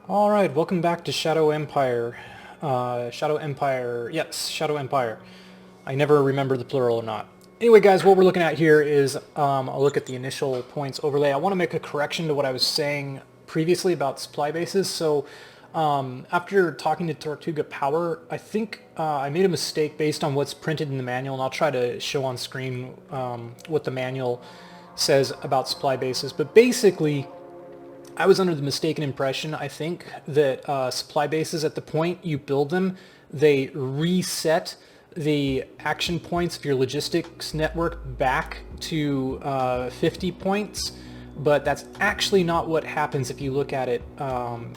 All right, welcome back to Shadow Empire. Yes, Shadow Empire. I never remember the plural or not. Anyway, guys, what we're looking at here is a look at the initial points overlay. I want to make a correction to what I was saying previously about supply bases. So after talking to Tortuga Power, I think I made a mistake based on what's printed in the manual, and I'll try to show on screen what the manual says about supply bases. But basically, I was under the mistaken impression, I think, that supply bases, at the point you build them, they reset the action points of your logistics network back to 50 points, but that's actually not what happens if you look at it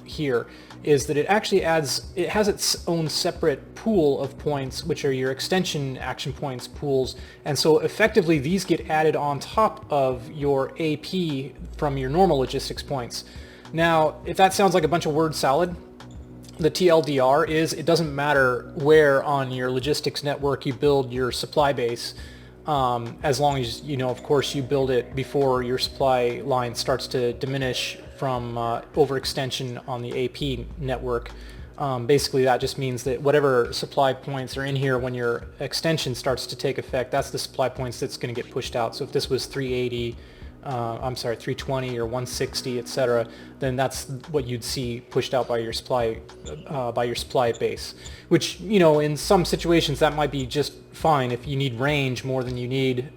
here, is that it actually it has its own separate pool of points, which are your extension action points pools, and so effectively these get added on top of your AP from your normal logistics points. Now, if that sounds like a bunch of word salad, the TLDR is it doesn't matter where on your logistics network you build your supply base, as long as, of course, you build it before your supply line starts to diminish from overextension on the AP network. Basically, that just means that whatever supply points are in here when your extension starts to take effect, that's the supply points that's going to get pushed out. So if this was 380, 320 or 160, etc., then that's what you'd see pushed out by your supply base. Which, in some situations that might be just fine if you need range more than you need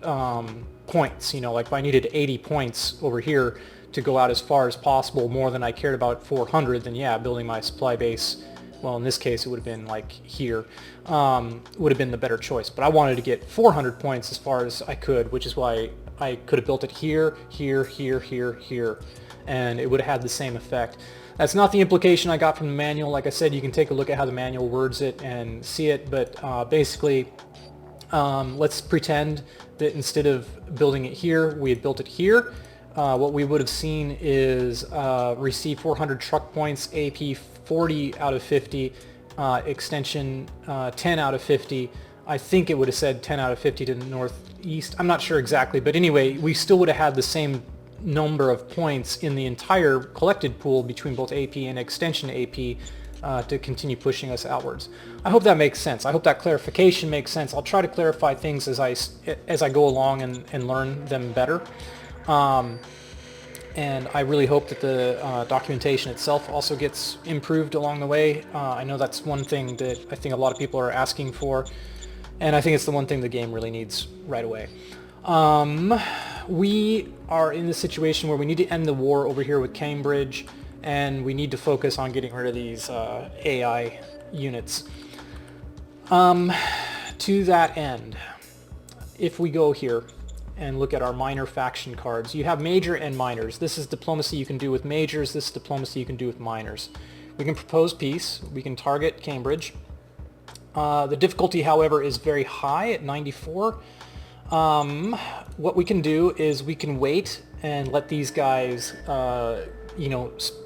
points. Like if I needed 80 points over here to go out as far as possible, more than I cared about 400, then yeah, building my supply base, well, in this case it would have been like here, would have been the better choice. But I wanted to get 400 points as far as I could, which is why I could have built it here, here, here, here, here, and it would have had the same effect. That's not the implication I got from the manual. Like I said, you can take a look at how the manual words it and see it, but basically, let's pretend that instead of building it here, we had built it here. What we would have seen is receive 400 truck points, AP 40 out of 50, extension 10 out of 50. I think it would have said 10 out of 50 to the northeast. I'm not sure exactly, but anyway, we still would have had the same number of points in the entire collected pool between both AP and extension AP to continue pushing us outwards. I hope that makes sense. I hope that clarification makes sense. I'll try to clarify things as I go along and learn them better. And I really hope that the documentation itself also gets improved along the way. I know that's one thing that I think a lot of people are asking for, and I think it's the one thing the game really needs right away. We are in the situation where we need to end the war over here with Cambridge, and we need to focus on getting rid of these AI units. To that end, if we go here and look at our minor faction cards, you have major and minors. This is diplomacy you can do with majors. This is diplomacy you can do with minors. We can propose peace. We can target Cambridge. The difficulty, however, is very high at 94. What we can do is we can wait and let these guys,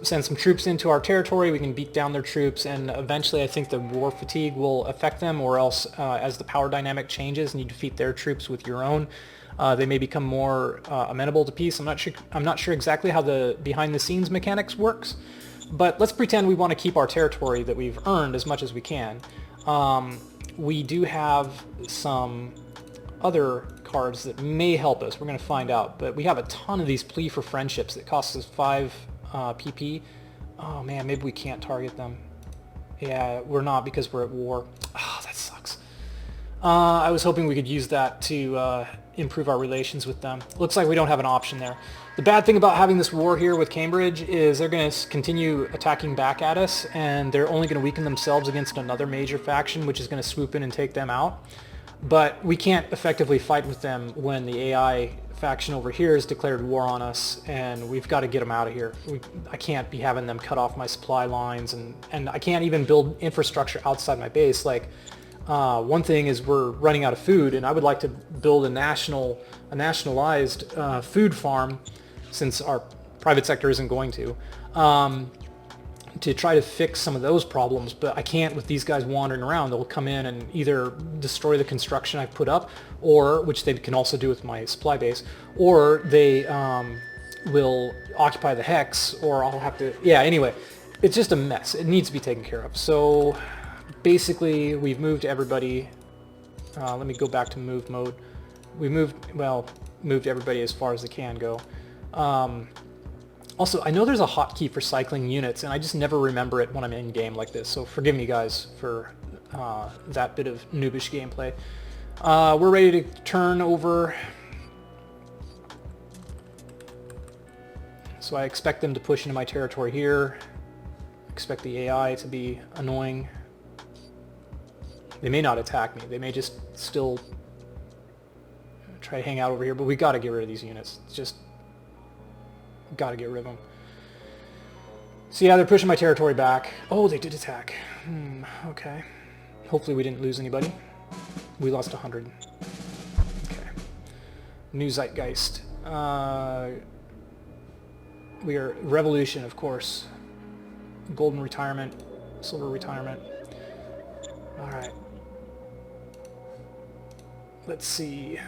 send some troops into our territory. We can beat down their troops, and eventually I think the war fatigue will affect them, or else as the power dynamic changes and you defeat their troops with your own, they may become more amenable to peace. I'm not sure exactly how the behind-the-scenes mechanics works, but let's pretend we want to keep our territory that we've earned as much as we can. We do have some other cards that may help us. We're going to find out, but we have a ton of these plea for friendships that cost us 5 PP. Oh man, maybe we can't target them. Yeah, we're not, because we're at war. Oh, that sucks. I was hoping we could use that to improve our relations with them. Looks like we don't have an option there. The bad thing about having this war here with Cambridge is they're going to continue attacking back at us, and they're only going to weaken themselves against another major faction, which is going to swoop in and take them out. But we can't effectively fight with them when the AI faction over here has declared war on us, and we've got to get them out of here. I can't be having them cut off my supply lines, and I can't even build infrastructure outside my base. Like, one thing is we're running out of food, and I would like to build a nationalized food farm, since our private sector isn't going to try to fix some of those problems, but I can't with these guys wandering around. They'll come in and either destroy the construction I've put up, or, which they can also do with my supply base, or they will occupy the hex, or I'll have to, yeah, anyway. it's just a mess. It needs to be taken care of. So basically, we've moved everybody. Let me go back to move mode. We moved everybody as far as they can go. Also, I know there's a hotkey for cycling units, and I just never remember it when I'm in game like this. So forgive me, guys, for that bit of noobish gameplay. We're ready to turn over. So I expect them to push into my territory here. Expect the AI to be annoying. They may not attack me. They may just still try to hang out over here, but we got to get rid of these units. It's just got to get rid of them. So yeah, they're pushing my territory back. Oh, they did attack. Okay. Hopefully we didn't lose anybody. We lost 100. Okay. New Zeitgeist. We are Revolution, of course. Golden Retirement. Silver Retirement. Alright. Let's see.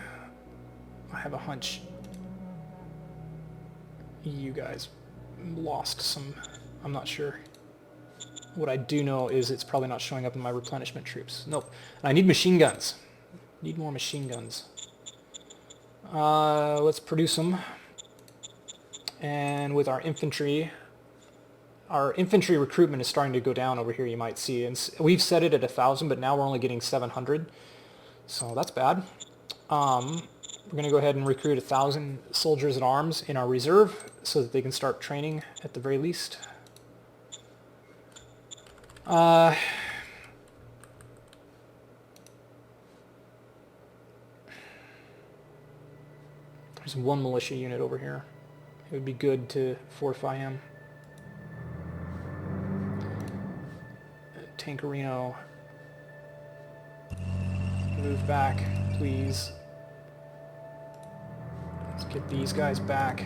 I have a hunch you guys lost some. I'm not sure. What I do know is it's probably not showing up in my replenishment troops. Nope. I need machine guns. Need more machine guns. Let's produce them. And with our infantry recruitment is starting to go down over here, you might see. And we've set it at 1,000, but now we're only getting 700. So that's bad. We're going to go ahead and recruit 1,000 soldiers at arms in our reserve so that they can start training at the very least. There's one militia unit over here. It would be good to fortify him. Tankerino, move back, please. Let's get these guys back.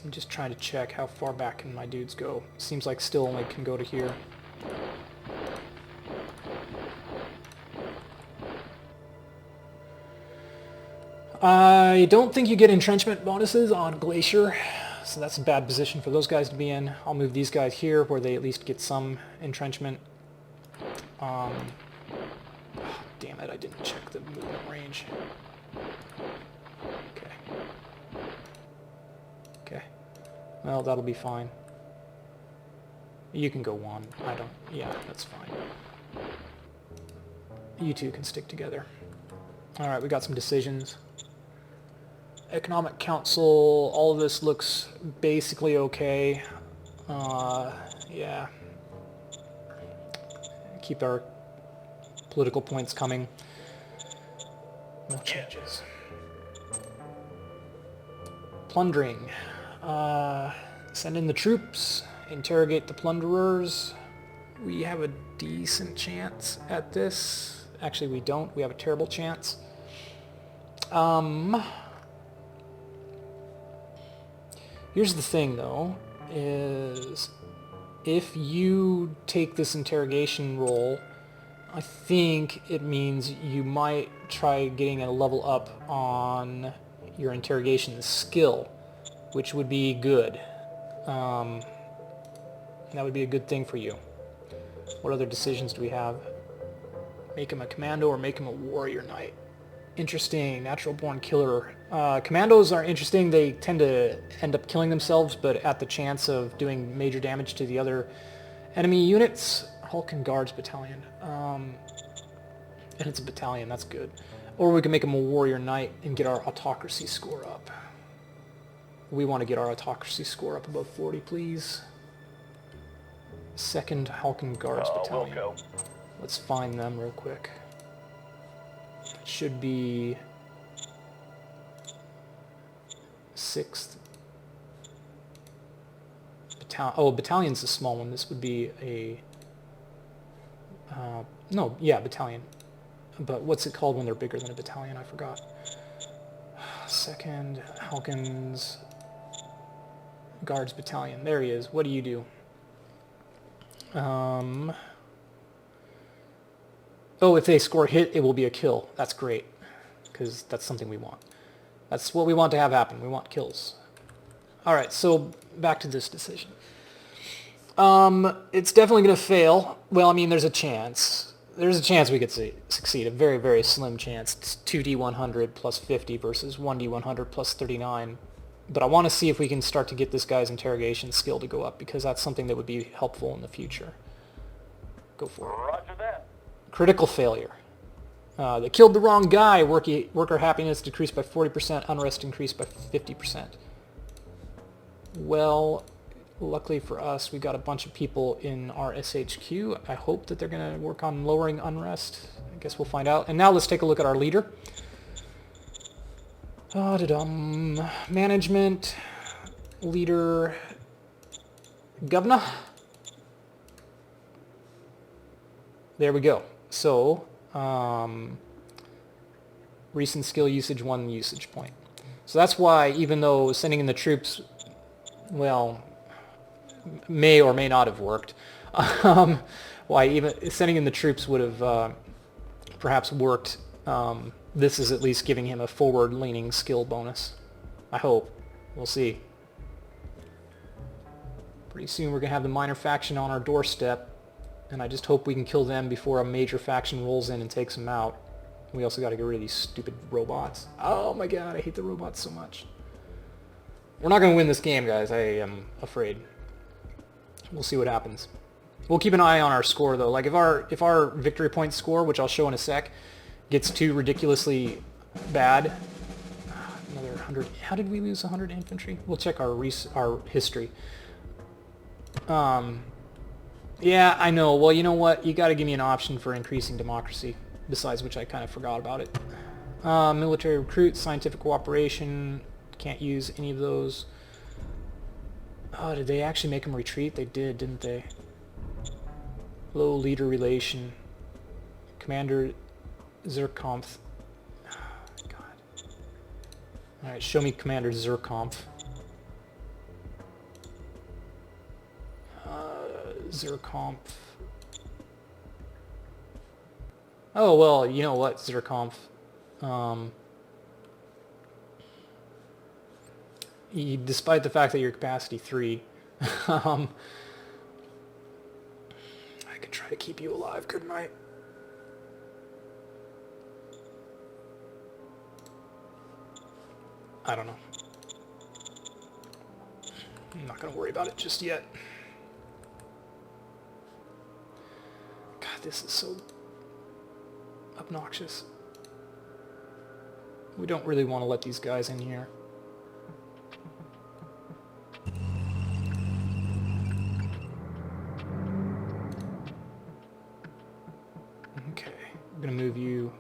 I'm just trying to check how far back can my dudes go. Seems like still only can go to here. I don't think you get entrenchment bonuses on Glacier, so that's a bad position for those guys to be in. I'll move these guys here where they at least get some entrenchment. Oh, damn it, I didn't check the movement range. Okay. Okay. Well, that'll be fine. You can go one. I don't... Yeah, that's fine. You two can stick together. Alright, we got some decisions. Economic Council, all of this looks basically okay. Yeah. Keep our political points coming. No changes. Plundering. Send in the troops. Interrogate the plunderers. We have a decent chance at this. Actually, we don't. We have a terrible chance. Here's the thing, though, is if you take this interrogation role, I think it means you might try getting a level up on your interrogation skill, which would be good. That would be a good thing for you. What other decisions do we have? Make him a commando or make him a warrior knight. Interesting. Natural born killer. Commandos are interesting. They tend to end up killing themselves, but at the chance of doing major damage to the other enemy units. Hulk Guards Battalion. And it's a battalion. That's good. Or we can make him a warrior knight and get our autocracy score up. We want to get our autocracy score up above 40, please. Second Halkin Guards Battalion. Let's find them real quick. It should be 6th. Oh, battalion's a small one. This would be a... no, yeah, battalion. But what's it called when they're bigger than a battalion? I forgot. Second Halkins Guards Battalion. There he is. What do you do? Oh, if they score a hit, it will be a kill. That's great, because that's something we want. That's what we want to have happen. We want kills. All right, so back to this decision. It's definitely going to fail. Well, I mean, there's a chance. There's a chance we could succeed. A very, very slim chance. It's 2d100 plus 50 versus 1d100 plus 39. But I want to see if we can start to get this guy's interrogation skill to go up, because that's something that would be helpful in the future. Go for it. Roger that. Critical failure. They killed the wrong guy. Worker happiness decreased by 40%. Unrest increased by 50%. Well, luckily for us, we got a bunch of people in our SHQ. I hope that they're going to work on lowering unrest. I guess we'll find out. And now let's take a look at our leader. Management, leader, governor. There we go. So, recent skill usage, 1 usage point. So that's why, even though sending in the troops, well, may or may not have worked, why even sending in the troops would have perhaps worked. This is at least giving him a forward-leaning skill bonus. I hope. We'll see. Pretty soon we're going to have the minor faction on our doorstep, and I just hope we can kill them before a major faction rolls in and takes them out. We also got to get rid of these stupid robots. Oh my god, I hate the robots so much. We're not going to win this game, guys. I am afraid. We'll see what happens. We'll keep an eye on our score, though. Like, if our victory point score, which I'll show in a sec, gets too ridiculously bad. Another 100. How did we lose 100 infantry? We'll check our history. Yeah, I know. Well, you know what? You got to give me an option for increasing democracy. Besides which, I kind of forgot about it. Military recruit, scientific cooperation. Can't use any of those. Oh, did they actually make them retreat? They did, didn't they? Low leader relation. Commander Zerkampf. Oh, God. Alright, show me Commander Zerkampf. Zerkampf. Oh, well, you know what, Zerkampf. Despite the fact that you're capacity 3, I could try to keep you alive, couldn't I? I don't know. I'm not going to worry about it just yet. God, this is so obnoxious. We don't really want to let these guys in here. Okay, I'm going to move you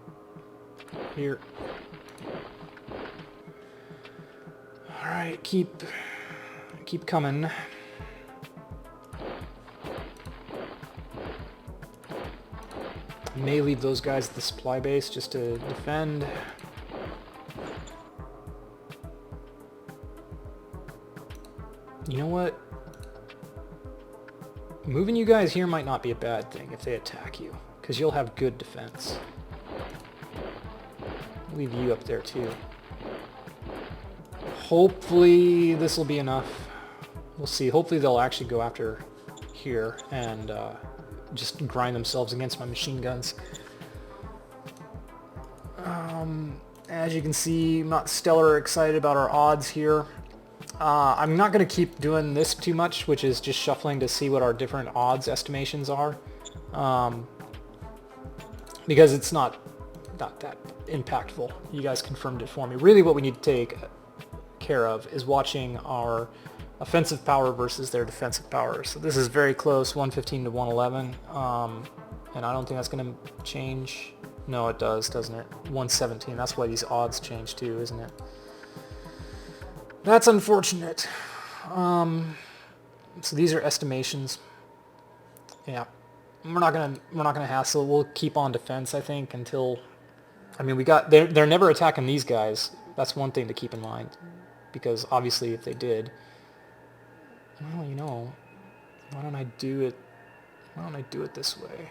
here. Alright, keep coming. I may leave those guys at the supply base just to defend. You know what? Moving you guys here might not be a bad thing if they attack you, because you'll have good defense. I'll leave you up there too. Hopefully this will be enough. We'll see. Hopefully they'll actually go after here and just grind themselves against my machine guns. As you can see, I'm not stellar excited about our odds here. I'm not going to keep doing this too much, which is just shuffling to see what our different odds estimations are. Because it's not that impactful. You guys confirmed it for me. Really what we need to take care of is watching our offensive power versus their defensive power. So this is very close, 115 to 111, and I don't think that's going to change. No, it does, doesn't it? 117. That's why these odds change too, isn't it? That's unfortunate. So these are estimations. Yeah, we're not gonna hassle. We'll keep on defense, I think, until. I mean, they're never attacking these guys. That's one thing to keep in mind, because obviously if they did, well, you know, why don't I do it? Why don't I do it this way?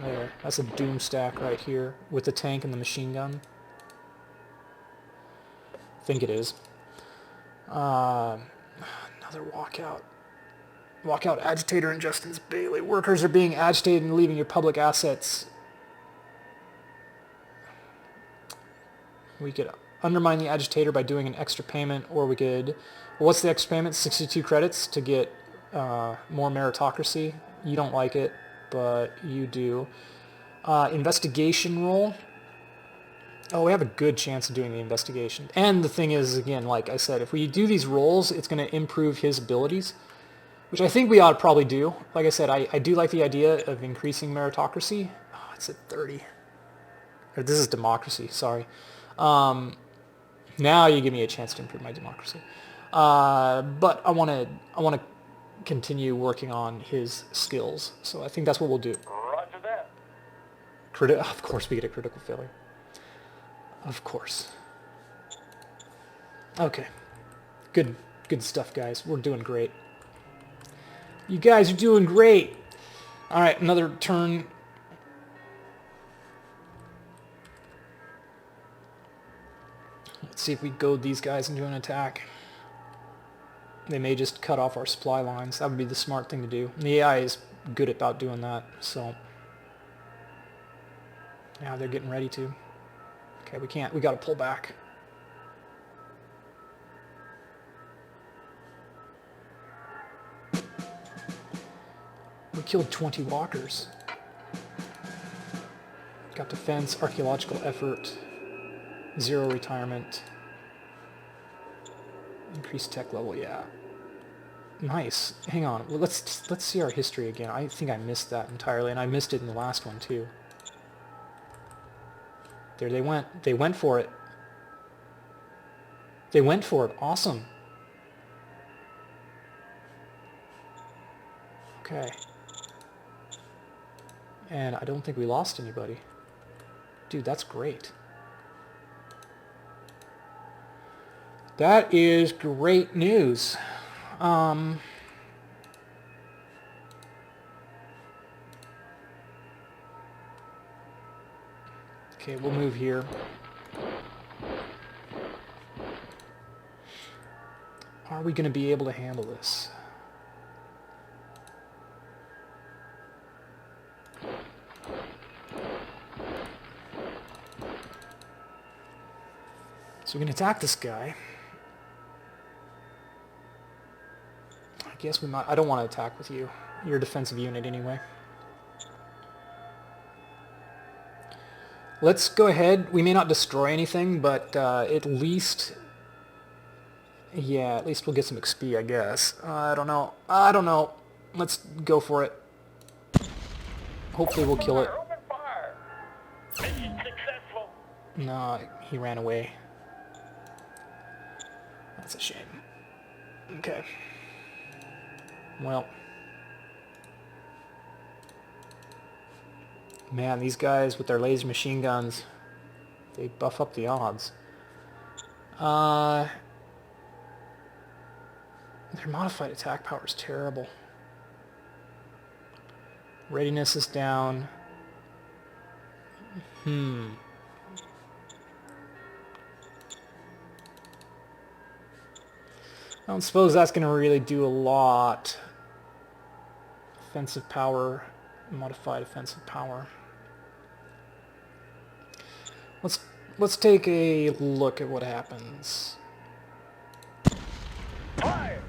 There, that's a doom stack right here with the tank and the machine gun. I think it is. Another walkout. Walkout agitator in Justin's Bailey. Workers are being agitated and leaving your public assets. We could undermine the agitator by doing an extra payment, or we could... Well, what's the extra payment? 62 credits to get more meritocracy. You don't like it, but you do. Investigation roll. Oh, we have a good chance of doing the investigation. And the thing is, again, like I said, if we do these rolls, it's going to improve his abilities, which I think we ought to probably do. Like I said, I do like the idea of increasing meritocracy. Oh, it's at 30. Or this is democracy, sorry. Now you give me a chance to improve my democracy. But I want to continue working on his skills. So I think that's what we'll do. Roger that. Of course we get a critical failure. Of course. Okay. Good stuff, guys. We're doing great. You guys are doing great. All right, another turn. Let's see if we goad these guys into an attack. They may just cut off our supply lines. That would be the smart thing to do. And the AI is good about doing that, so... Now they're getting ready to. Okay, we can't. We got to pull back. We killed 20 walkers. Got defense, archaeological effort, 0 retirement, increased tech level. Yeah, nice. Hang on. Well, let's see our history again. I think I missed that entirely, and I missed it in the last one too. There they went. They went for it. They went for it. Awesome. Okay. And I don't think we lost anybody. Dude, that's great. That is great news. Okay, we'll move here. Are we going to be able to handle this? So we can attack this guy. I guess we might... I don't want to attack with you. You're a defensive unit anyway. Let's go ahead. We may not destroy anything, but at least... Yeah, at least we'll get some XP, I guess. I don't know. I don't know. Let's go for it. Hopefully we'll kill it. Open fire. Mission successful. No, he ran away. That's a shame. Okay. Well. Man, these guys with their laser machine guns, they buff up the odds. Their modified attack power is terrible. Readiness is down. I don't suppose that's going to really do a lot. Offensive power, modified offensive power. Let's take a look at what happens. Fire.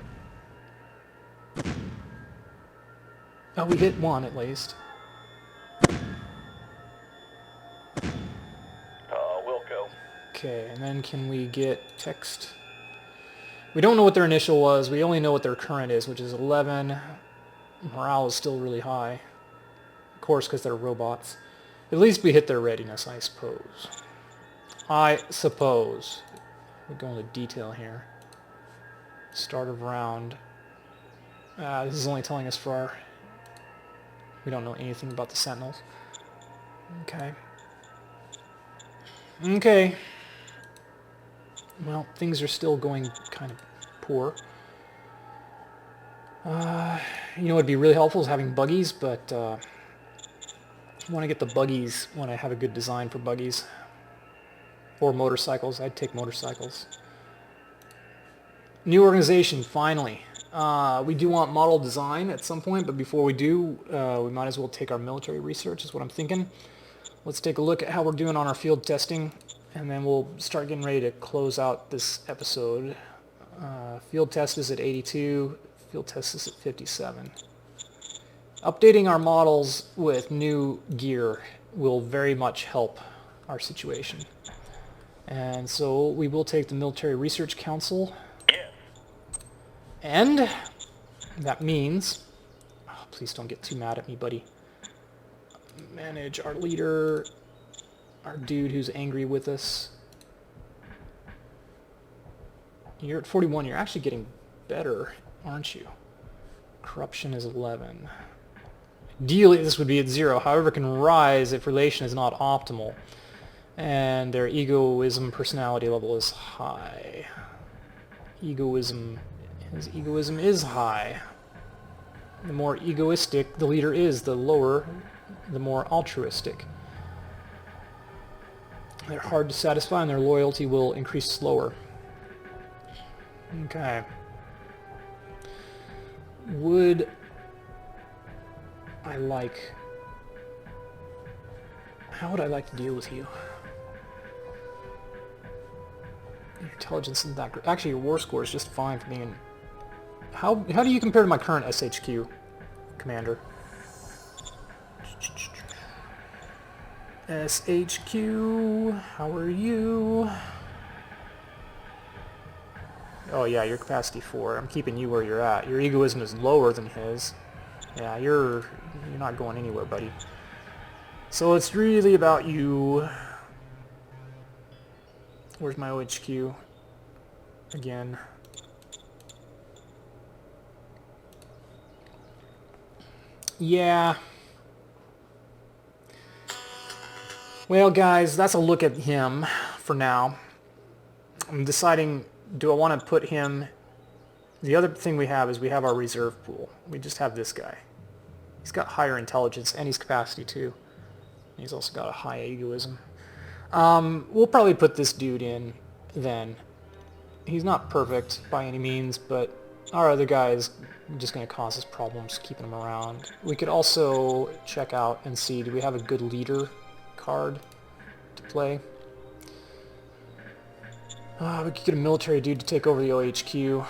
Oh, we hit one at least. We'll go. Okay, and then can we get text? We don't know what their initial was. We only know what their current is, which is 11. Morale is still really high. Of course, because they're robots. At least we hit their readiness, I suppose. I suppose. We'll go into detail here. Start of round. This is only telling us for our... We don't know anything about the Sentinels. Okay. Okay. Well, things are still going kind of poor. You know what would be really helpful is having buggies, but I want to get the buggies when I have a good design for buggies. Or motorcycles. I'd take motorcycles. New organization, finally. We do want model design at some point, but before we do, we might as well take our military research, is what I'm thinking. Let's take a look at how we're doing on our field testing, and then we'll start getting ready to close out this episode. Field test is at 82, field test is at 57. Updating our models with new gear will very much help our situation. And so we will take the Military Research Council. Yes. And that means, oh, please don't get too mad at me, buddy. Manage our leader, our dude who's angry with us. You're at 41. You're actually getting better, aren't you? Corruption is 11. Ideally, this would be at 0. However, it can rise if relation is not optimal. And their egoism personality level is high. His egoism is high. The more egoistic the leader is, the lower, the more altruistic. They're hard to satisfy and their loyalty will increase slower. Okay. Would I like... How would I like to deal with you? Your intelligence isn't that great. Actually, your war score is just fine for being... How do you compare to my current SHQ commander? SHQ, how are you? Oh yeah, your capacity 4. I'm keeping you where you're at. Your egoism is lower than his. Yeah, you're not going anywhere, buddy. So it's really about you. Where's my OHQ? Again. Yeah. Well, guys, that's a look at him for now. I'm deciding, do I want to put him... The other thing we have is we have our reserve pool. We just have this guy. He's got higher intelligence and he's capacity 2. He's also got a high egoism. We'll probably put this dude in then. He's not perfect by any means, but our other guy is just going to cause us problems keeping him around. We could also check out and see, do we have a good leader card to play? We could get a military dude to take over the OHQ.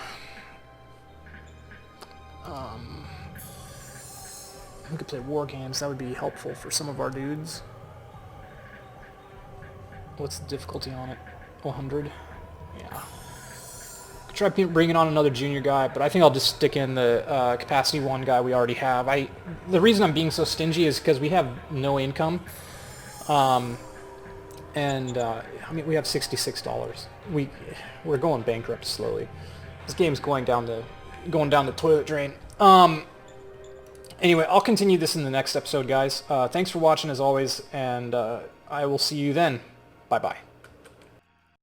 We could play war games. That would be helpful for some of our dudes. What's the difficulty on it? 100? Yeah. Could try bringing on another junior guy, but I think I'll just stick in the capacity 1 guy we already have. The reason I'm being so stingy is because we have no income. I mean, we have $66. We're going bankrupt slowly. This game's going down the toilet drain. Anyway, I'll continue this in the next episode, guys. Thanks for watching as always, and I will see you then. Bye-bye.